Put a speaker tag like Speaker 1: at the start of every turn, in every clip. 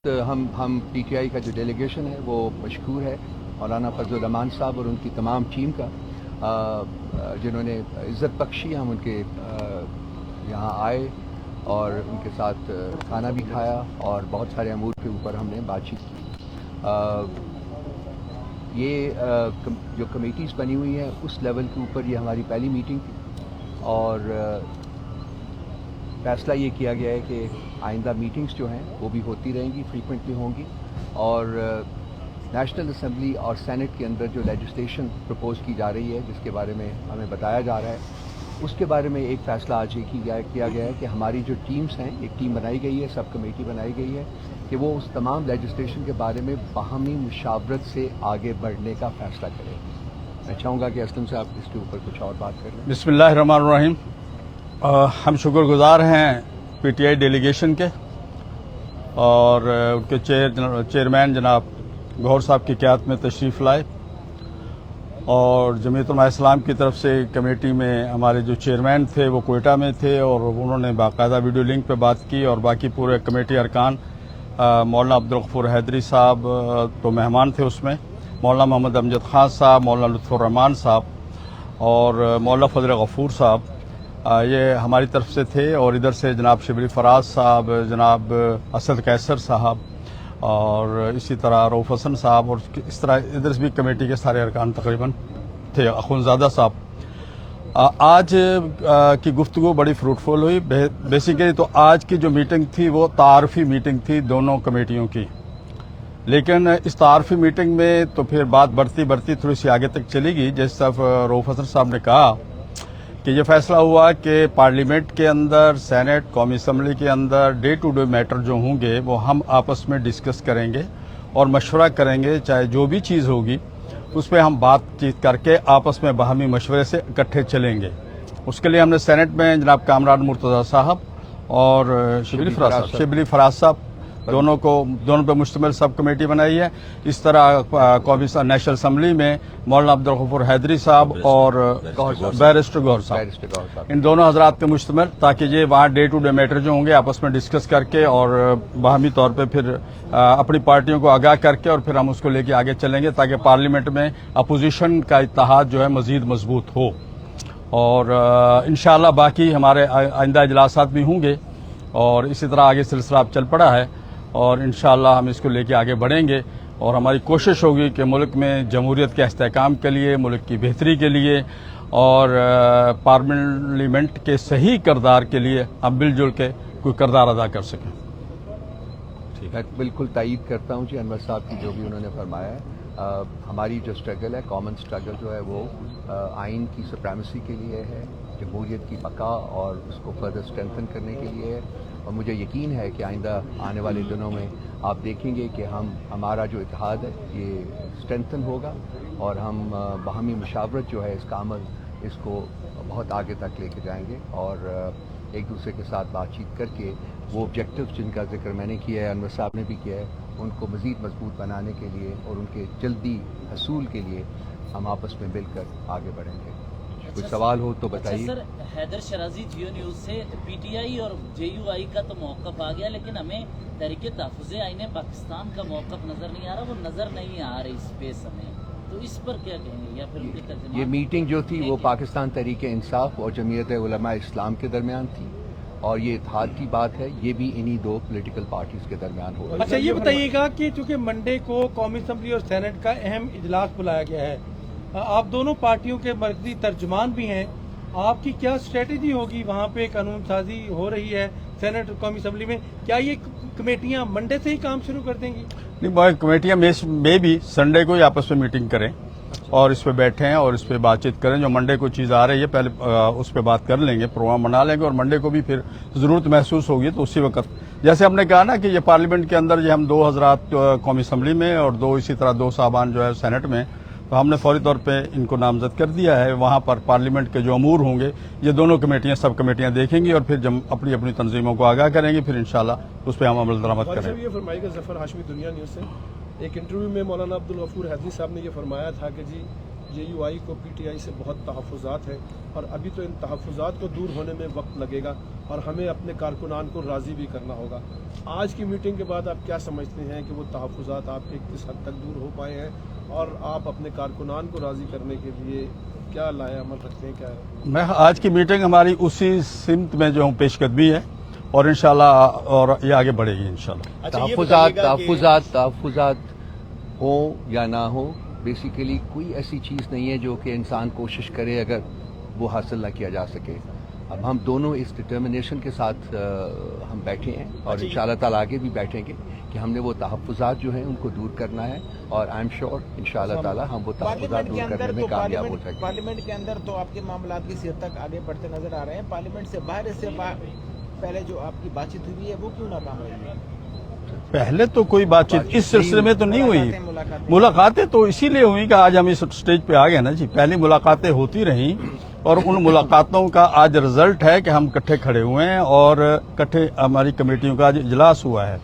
Speaker 1: ہم P T I کا جو ڈیلیگیشن ہے وہ مشکور ہے مولانا فضل الرحمان صاحب اور ان کی تمام ٹیم کا، جنہوں نے عزت بخشی. ہم ان کے یہاں آئے اور ان کے ساتھ کھانا بھی کھایا اور بہت سارے امور کے اوپر ہم نے بات چیت کی. یہ جو کمیٹیز بنی ہوئی ہیں اس لیول کے اوپر یہ ہماری پہلی میٹنگ تھی اور فیصلہ یہ کیا گیا ہے کہ آئندہ میٹنگز جو ہیں وہ بھی ہوتی رہیں گی، فریکوینٹلی ہوں گی، اور نیشنل اسمبلی اور سینٹ کے اندر جو لیجسلیشن پرپوز کی جا رہی ہے جس کے بارے میں ہمیں بتایا جا رہا ہے اس کے بارے میں ایک فیصلہ آج یہ کیا گیا ہے کہ ہماری جو ٹیمز ہیں، ایک ٹیم بنائی گئی ہے، سب کمیٹی بنائی گئی ہے کہ وہ اس تمام لیجسلیشن کے بارے میں باہمی مشاورت سے آگے بڑھنے کا فیصلہ کرے. میں چاہوں گا کہ اسلم صاحب اس کے اوپر کچھ اور بات کریں.
Speaker 2: بسم اللہ الرحمن الرحیم. ہم شکر گزار ہیں پی ٹی آئی ڈیلیگیشن کے اور ان کے چیئرمین جناب گوہر صاحب کی قیادت میں تشریف لائے، اور جمعیت علماء اسلام کی طرف سے کمیٹی میں ہمارے جو چیئرمین تھے وہ کوئٹہ میں تھے اور انہوں نے باقاعدہ ویڈیو لنک پہ بات کی، اور باقی پورے کمیٹی ارکان مولانا عبدالغفور حیدری صاحب تو مہمان تھے اس میں، مولانا محمد امجد خان صاحب، مولانا لطف الرحمان صاحب اور مولانا فضل غفور صاحب یہ ہماری طرف سے تھے، اور ادھر سے جناب شبلی فراز صاحب، جناب اسد قیصر صاحب اور اسی طرح روف حسن صاحب، اور اس طرح ادھر بھی کمیٹی کے سارے ارکان تقریباً تھے، اخونزادہ صاحب. آج کی گفتگو بڑی فروٹفل ہوئی. بیسیکلی تو آج کی جو میٹنگ تھی وہ تعارفی میٹنگ تھی دونوں کمیٹیوں کی، لیکن اس تعارفی میٹنگ میں تو پھر بات بڑھتی تھوڑی سی آگے تک چلی گئی. جس طرح روف حسن صاحب نے کہا کہ یہ فیصلہ ہوا کہ پارلیمنٹ کے اندر، سینٹ، قومی اسمبلی کے another day to day metre جو ہوں گے وہ ہم آپس میں ڈسکس کریں گے اور مشورہ کریں گے، چاہے جو بھی چیز ہوگی اس پہ ہم بات چیت کر کے آپس میں باہمی مشورے سے اکٹھے چلیں گے. اس کے لیے ہم نے سینٹ میں جناب کامران مرتضی صاحب اور شبلی فراز صاحب دونوں پہ مشتمل سب کمیٹی بنائی ہے. اس طرح قومی نیشنل اسمبلی میں مولانا عبدالغفور حیدری صاحب اور بیرسٹر گوہر صاحب، ان دونوں حضرات پہ مشتمل، تاکہ یہ وہاں ڈے ٹو ڈے میٹر جو ہوں گے آپس میں ڈسکس کر کے اور باہمی طور پہ پھر اپنی پارٹیوں کو آگاہ کر کے اور پھر ہم اس کو لے کے آگے چلیں گے، تاکہ پارلیمنٹ میں اپوزیشن کا اتحاد جو ہے مزید مضبوط ہو. اور انشاءاللہ باقی ہمارے آئندہ اجلاسات بھی ہوں گے اور اسی طرح آگے سلسلہ اب چل پڑا ہے، اور انشاءاللہ ہم اس کو لے کے آگے بڑھیں گے. اور ہماری کوشش ہوگی کہ ملک میں جمہوریت کے استحکام کے لیے، ملک کی بہتری کے لیے اور پارلیمنٹ کے صحیح کردار کے لیے ہم مل جل کے کوئی کردار ادا کر سکیں.
Speaker 1: میں بالکل تائید کرتا ہوں انور صاحب کی جو بھی انہوں نے فرمایا ہے. ہماری جو اسٹرگل ہے، کامن اسٹرگل جو ہے وہ آئین کی سپریمیسی کے لیے ہے، جمہوریت کی بقا اور اس کو فردر اسٹرینتھن کرنے کے لیے ہے. اور مجھے یقین ہے کہ آئندہ آنے والے دنوں میں آپ دیکھیں گے کہ ہمارا جو اتحاد ہے یہ اسٹرینتھن ہوگا اور ہم باہمی مشاورت جو ہے اس کا عمل، اس کو بہت آگے تک لے کے جائیں گے، اور ایک دوسرے کے ساتھ بات چیت کر کے وہ آبجیکٹو جن کا ذکر میں نے کیا ہے، انور صاحب نے بھی کیا ہے، ان کو مزید مضبوط بنانے کے لیے اور ان کے جلدی حصول کے لیے ہم آپس میں مل کر آگے بڑھیں گے. کوئی سوال ہو تو بتائیے.
Speaker 3: سر، حیدر شرازی جیو نیوز سے پی ٹی آئی اور جے یو آئی کا تو موقف آ گیا، لیکن ہمیں تحریک تحفظ آئین پاکستان کا موقف نظر نہیں آ رہا، وہ نظر نہیں آ رہی اسپیس ہمیں، تو اس پر کیا کہیں گے؟ یا پھر
Speaker 1: یہ میٹنگ جو تھی وہ پاکستان تحریک انصاف اور جمعیت علماء اسلام کے درمیان تھی، اور یہ اتحاد کی بات ہے، یہ بھی انہی دو پولیٹیکل پارٹیز کے درمیان ہو رہا ہے.
Speaker 4: اچھا، یہ بتائیے گا کہ چونکہ منڈے کو قومی اسمبلی اور سینٹ کا اہم اجلاس بلایا گیا ہے، آپ دونوں پارٹیوں کے مرکزی ترجمان بھی ہیں، آپ کی کیا اسٹریٹجی ہوگی؟ وہاں پہ قانون سازی ہو رہی ہے سینٹ اور قومی اسمبلی میں، کیا یہ کمیٹیاں منڈے سے ہی کام شروع کر دیں گی؟
Speaker 2: نہیں، کمیٹیاں میں بھی سنڈے کو ہی آپس میں میٹنگ کریں اور اس پہ بیٹھیں اور اس پہ بات چیت کریں. جو منڈے کو چیز آ رہی ہے پہلے اس پہ بات کر لیں گے، پروگرام بنا لیں گے، اور منڈے کو بھی پھر ضرورت محسوس ہوگی تو اسی وقت، جیسے ہم نے کہا نا کہ یہ پارلیمنٹ کے اندر یہ ہم دو حضرات قومی اسمبلی میں اور اسی طرح دو صاحبان جو ہے سینٹ میں، تو ہم نے فوری طور پہ ان کو نامزد کر دیا ہے. وہاں پر پارلیمنٹ کے جو امور ہوں گے یہ دونوں کمیٹیاں، سب کمیٹیاں دیکھیں گی اور پھر جب اپنی اپنی تنظیموں کو آگاہ کریں گی، پھر انشاءاللہ اس پہ ہم عمل درآمد کریں گے.
Speaker 5: یہ فرمائے گا ظفر ہاشمی دنیا نیوز سے، ایک انٹرویو میں مولانا عبدالغفور حیدری صاحب نے یہ فرمایا تھا کہ جی JUI کو PTI سے بہت تحفظات ہیں اور ابھی تو ان تحفظات کو دور ہونے میں وقت لگے گا اور ہمیں اپنے کارکنان کو راضی بھی کرنا ہوگا. آج کی میٹنگ کے بعد آپ کیا سمجھتے ہیں کہ وہ تحفظات آپ کے کس حد تک دور ہو پائے ہیں اور آپ اپنے کارکنان کو راضی کرنے کے لیے کیا لائے عمل رکھتے ہیں؟ کیا
Speaker 2: میں آج کی میٹنگ ہماری اسی سمت میں جو ہوں پیش قدمی ہے اور انشاءاللہ اور یہ آگے بڑھے گی انشاءاللہ.
Speaker 1: تحفظات ہوں یا نہ ہوں، بیسیکلی کوئی ایسی چیز نہیں ہے جو کہ انسان کوشش کرے اگر وہ حاصل نہ کیا جا سکے. اب ہم دونوں اس ڈٹرمنیشن کے ساتھ ہم بیٹھے ہیں اور انشاءاللہ تعالیٰ آگے بھی بیٹھیں گے کہ ہم نے وہ تحفظات جو ہیں ان کو دور کرنا ہے اور آئی ایم شیور انشاءاللہ تعالیٰ ہم وہ تحفظات دور کرنے میں کامیاب ہو سکیں.
Speaker 6: پارلیمنٹ کے اندر تو آپ کے معاملات کی سیر تک آگے بڑھتے نظر آ رہے ہیں، پارلیمنٹ سے باہر اس سے پہلے جو آپ کی بات چیت ہوئی ہے وہ کیوں ناکام رہی ہے؟
Speaker 2: پہلے تو کوئی بات چیت اس سلسلے میں تو نہیں ہوئی. ملاقاتیں تو اسی لیے ہوئی کہ آج ہم اس سٹیج پہ آ گئے نا جی. پہلی ملاقاتیں ہوتی رہیں اور ان ملاقاتوں کا آج رزلٹ ہے کہ ہم کٹھے کھڑے ہوئے ہیں اور کٹھے ہماری کمیٹیوں کا آج اجلاس ہوا ہے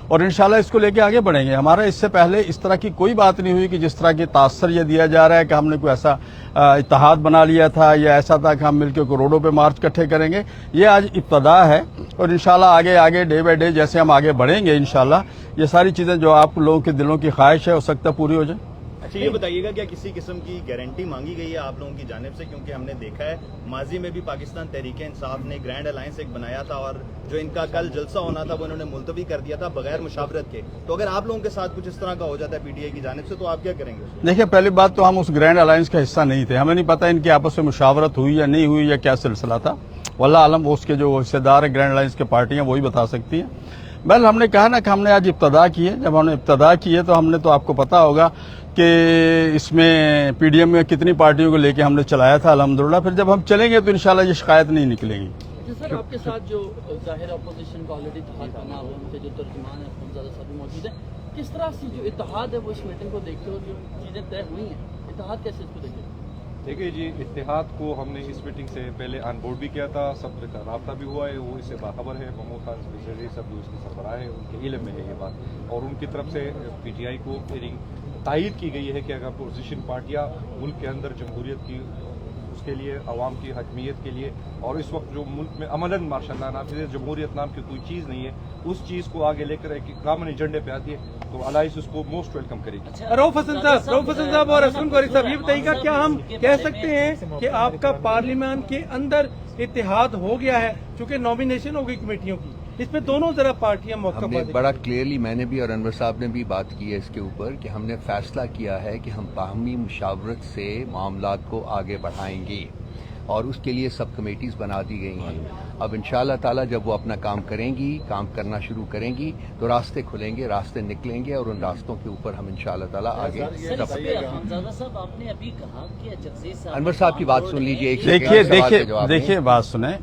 Speaker 2: اور انشاءاللہ اس کو لے کے آگے بڑھیں گے. ہمارا اس سے پہلے اس طرح کی کوئی بات نہیں ہوئی کہ جس طرح کی تاثر یہ دیا جا رہا ہے کہ ہم نے کوئی ایسا اتحاد بنا لیا تھا یا ایسا تھا کہ ہم مل کے روڈوں پہ مارچ کٹھے کریں گے. یہ آج ابتدا ہے اور انشاءاللہ آگے ڈے بائی ڈے جیسے ہم آگے بڑھیں گے انشاءاللہ یہ ساری چیزیں جو آپ لوگوں کے دلوں کی خواہش ہے ہو سکتا ہے پوری ہو جائے.
Speaker 7: اچھا یہ بتائیے گا کیا کسی قسم کی گارنٹی مانگی گئی ہے آپ لوگوں کی جانب سے؟ کیونکہ ہم نے دیکھا ہے ماضی میں بھی پاکستان تحریک انصاف نے گرینڈ الائنس ایک بنایا تھا اور جو ان کا کل جلسہ ہونا تھا وہ انہوں نے ملتوی کر دیا تھا بغیر مشاورت کے. تو اگر آپ لوگوں کے ساتھ کچھ اس طرح کا ہو جاتا ہے PTI کی جانب سے تو آپ کیا کریں گے؟
Speaker 2: دیکھیے پہلی بات تو ہم اس گرینڈ الائنس کا حصہ نہیں تھے. ہمیں نہیں پتا ان کی آپس میں مشاورت ہوئی یا نہیں ہوئی یا کیا سلسلہ تھا. واللہ عالم اس کے جو حصے دار ہیں گرینڈ الائنس کے پارٹیاں وہی بتا سکتی ہیں. بہرحال ہم نے کہا نا کہ ہم نے آج ابتدا کی ہے. جب ہم نے ابتدا کی ہے تو ہم نے تو آپ کو پتا ہوگا کہ اس میں PDM میں کتنی پارٹیوں کو لے کے ہم نے چلایا تھا الحمدللہ. پھر جب ہم چلیں گے تو انشاءاللہ یہ شکایت نہیں نکلے گی.
Speaker 8: سر آپ کے ساتھ جو ظاہر اپوزیشن کا آلریڈی اتحاد بنا ہوا ان کے جو ترجمان ہیں حمزادہ صاحب بھی موجود ہیں، کس طرح سے جو اتحاد ہے وہ اس میٹنگ کو دیکھتے ہو جو چیزیں طے ہوئی ہیں اتحاد کیسے اس کو دیکھتے ہیں؟
Speaker 9: دیکھیے جی اتحاد کو ہم نے اس میٹنگ سے پہلے آن بورڈ بھی کیا تھا، سب کا رابطہ بھی ہوا ہے، وہ اس سے باخبر ہے. محمود خان وزیر سب جو اس کے سربراہ ہے ان کے علم میں ہے یہ بات اور ان کی طرف سے PTI کو تائید کی گئی ہے کہ اگر اپوزیشن پارٹیاں ملک کے اندر جمہوریت کی اس کے لیے عوام کی حکمیت کے لیے اور اس وقت جو ملک میں امن ماشاء اللہ نافذ جمہوریت نام کی کوئی چیز نہیں ہے اس چیز کو آگے لے کر ایک کامن ایجنڈے پہ آتی ہے تو الائنس اس کو موسٹ ویلکم کرے گی.
Speaker 4: رؤف حسن صاحب اور اسلم قاری صاحب یہ بتائیے گا کیا ہم کہہ سکتے ہیں کہ آپ کا پارلیمان کے اندر اتحاد ہو گیا ہے چونکہ نامینیشن ہو گئی کمیٹیوں کی، اس پہ دونوں ذرا پارٹیاں موقع
Speaker 1: ہم نے بڑا کلیئرلی میں نے بھی اور انور صاحب نے بھی بات کی ہے اس کے اوپر کہ ہم نے فیصلہ کیا ہے کہ ہم باہمی مشاورت سے معاملات کو آگے بڑھائیں گے اور اس کے لیے سب کمیٹیز بنا دی گئی ہیں. اب انشاءاللہ تعالیٰ جب وہ اپنا کام کریں گی، کام کرنا شروع کریں گی تو راستے کھلیں گے، راستے نکلیں گے اور ان راستوں کے اوپر ہم انشاءاللہ تعالیٰ آگے.
Speaker 3: حمزادہ صاحب آپ نے ابھی کہا کہ جگزیش صاحب
Speaker 1: انور صاحب کی بات سن لیجیے.
Speaker 2: دیکھیے بات سنیں.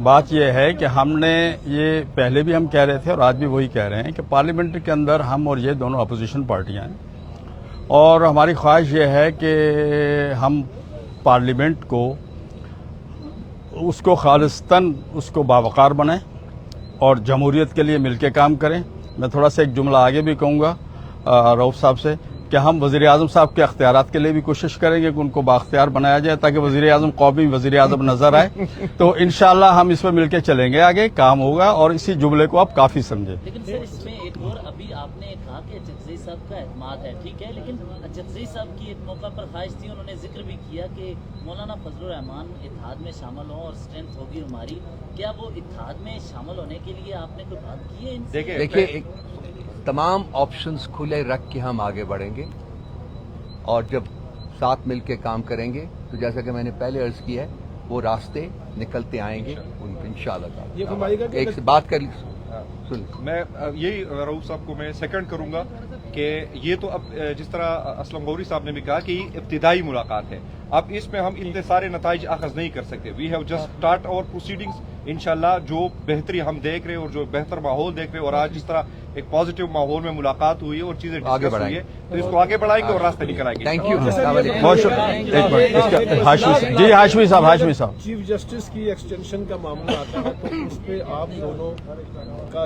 Speaker 2: بات یہ ہے کہ ہم نے یہ پہلے بھی ہم کہہ رہے تھے اور آج بھی وہی کہہ رہے ہیں کہ پارلیمنٹ کے اندر ہم اور یہ دونوں اپوزیشن پارٹیاں ہیں اور ہماری خواہش یہ ہے کہ ہم پارلیمنٹ کو اس کو خالصتاً اس کو باوقار بنائیں اور جمہوریت کے لیے مل کے کام کریں. میں تھوڑا سا ایک جملہ آگے بھی کہوں گا رؤف صاحب سے کہ ہم وزیر اعظم صاحب کے اختیارات کے لیے بھی کوشش کریں گے کہ ان کو بااختیار بنایا جائے تاکہ وزیر اعظم قومی وزیر اعظم نظر آئے. تو انشاءاللہ ہم اس پہ مل کے چلیں گے، آگے کام ہوگا اور اسی جملے کو آپ کافی سمجھیں.
Speaker 3: لیکن سر اس میں ایک اور ابھی آپ نے کہا کہ جگزیش صاحب کا اعتماد ہے، ٹھیک ہے، لیکن جگزیش صاحب کی ایک موقع پر خواہش تھی، انہوں نے ذکر بھی کیا کہ مولانا فضل الرحمان اتحاد میں شامل ہوں اور اسٹرینتھ ہوگی ہماری. کیا وہ اتحاد میں شامل ہونے کے لیے آپ نے کوئی بات کی ہے ان سے؟
Speaker 1: دیکھیے تمام آپشنز کھلے رکھ کے ہم آگے بڑھیں گے اور جب ساتھ مل کے کام کریں گے تو جیسا کہ میں نے پہلے عرض کیا ہے وہ راستے نکلتے آئیں گے انشاءاللہ تعالی.
Speaker 5: یہ فرمائیے گا کہ
Speaker 1: ایک سے بات کر سن
Speaker 9: میں یہی رؤف صاحب کو میں سیکنڈ کروں گا کہ یہ تو اب جس طرح اسلم غوری صاحب نے بھی کہا کہ یہ ابتدائی ملاقات ہے. اب اس میں ہم اتنے سارے نتائج اخذ نہیں کر سکتے. وی ہیو جسٹ اسٹارٹ اور پروسیڈنگز. انشاءاللہ جو بہتری ہم دیکھ رہے ہیں اور جو بہتر ماحول دیکھ رہے ہیں اور آج جس طرح ایک پازیٹیو ماحول میں ملاقات ہوئی ہے اور چیزیں ڈسکس ہوئی ہے تو اس کو آگے بڑھائیں گے اور راستے نکل آئیں گے.
Speaker 1: Thank you.
Speaker 2: بہت شکریہ. ہاشمی صاحب
Speaker 5: چیف جسٹس کی ایکسٹینشن کا معاملہ آتا ہے تو اس پہ آپ دونوں کا